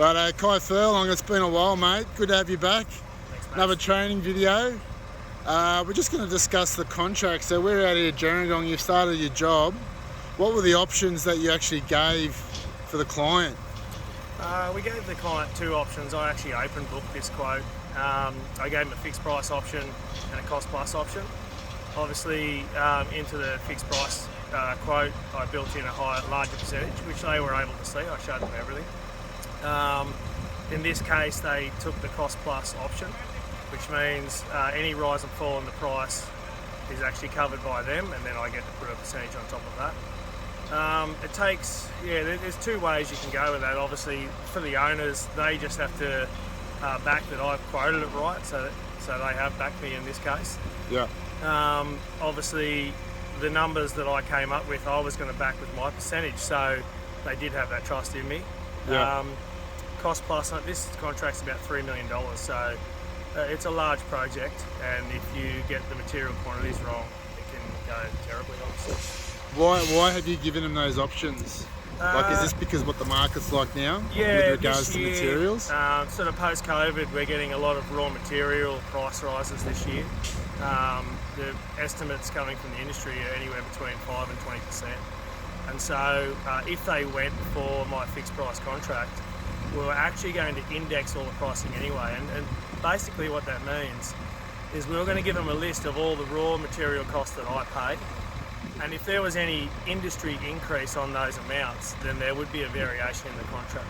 Right, Kai Furlong, it's been a while, mate. Good to have you back. Thanks, mate. Another training video. We're just going to discuss the contract. So we're out here at Gerringong, you've started your job. What were the options that you actually gave for the client? We gave the client two options. I actually open booked this quote. I gave him a fixed price option and a cost plus option. Obviously, into the fixed price quote, I built in a larger percentage, which they were able to see. I showed them everything. In this case, they took the cost plus option, which means any rise and fall in the price is actually covered by them, and then I get to put a percentage on top of that. There's two ways you can go with that. Obviously, for the owners, they just have to back that I've quoted it right, so they have backed me in this case. Yeah. Obviously, the numbers that I came up with, I was going to back with my percentage, so they did have that trust in me. Yeah. Cost plus, this contract's about $3 million, so it's a large project, and if you get the material quantities wrong, it can go terribly, obviously. Why have you given them those options? Is this because what the market's like now with regards to materials? Sort of post-COVID, we're getting a lot of raw material price rises this year. The estimates coming from the industry are anywhere between 5 and 20%. And so if they went for my fixed price contract, we were actually going to index all the pricing anyway. And basically what that means is we were going to give them a list of all the raw material costs that I pay. And if there was any industry increase on those amounts, then there would be a variation in the contract.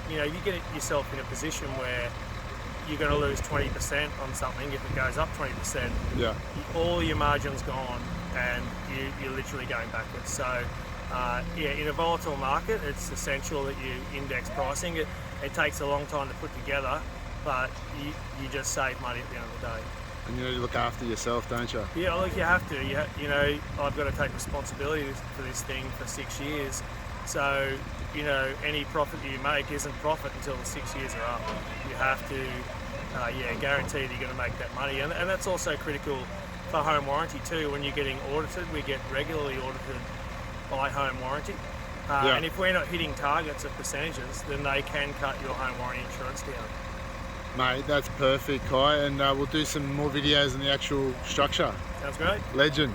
You get yourself in a position where you're going to lose 20% on something. If it goes up 20%, yeah, all your margin's gone, and you're literally going backwards. So, in a volatile market, it's essential that you index pricing. It takes a long time to put together, but you just save money at the end of the day. And you need to look after yourself, don't you? Yeah, look, you have to. I've got to take responsibility for this thing for 6 years. So, any profit that you make isn't profit until the 6 years are up. You have to, guarantee that you're going to make that money. And that's also critical for home warranty too. When you're getting audited, we get regularly audited by home warranty. And if we're not hitting targets of percentages, then they can cut your home warranty insurance down. Mate, that's perfect, Kai, and we'll do some more videos on the actual structure. Sounds great. Legend.